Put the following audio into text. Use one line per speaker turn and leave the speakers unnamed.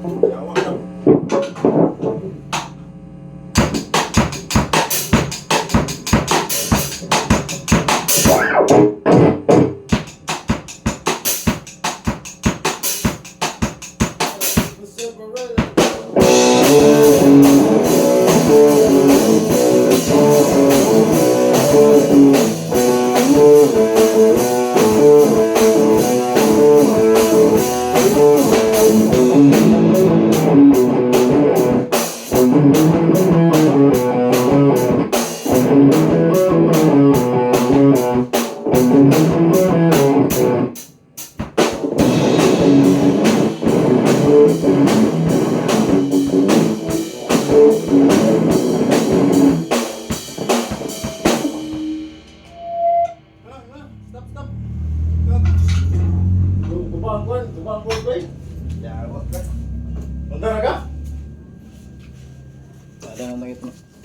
Yawa daw. Stop. Gubang ko, bay. Yawa ka. Punta na ka?
Ada nang nakita mo.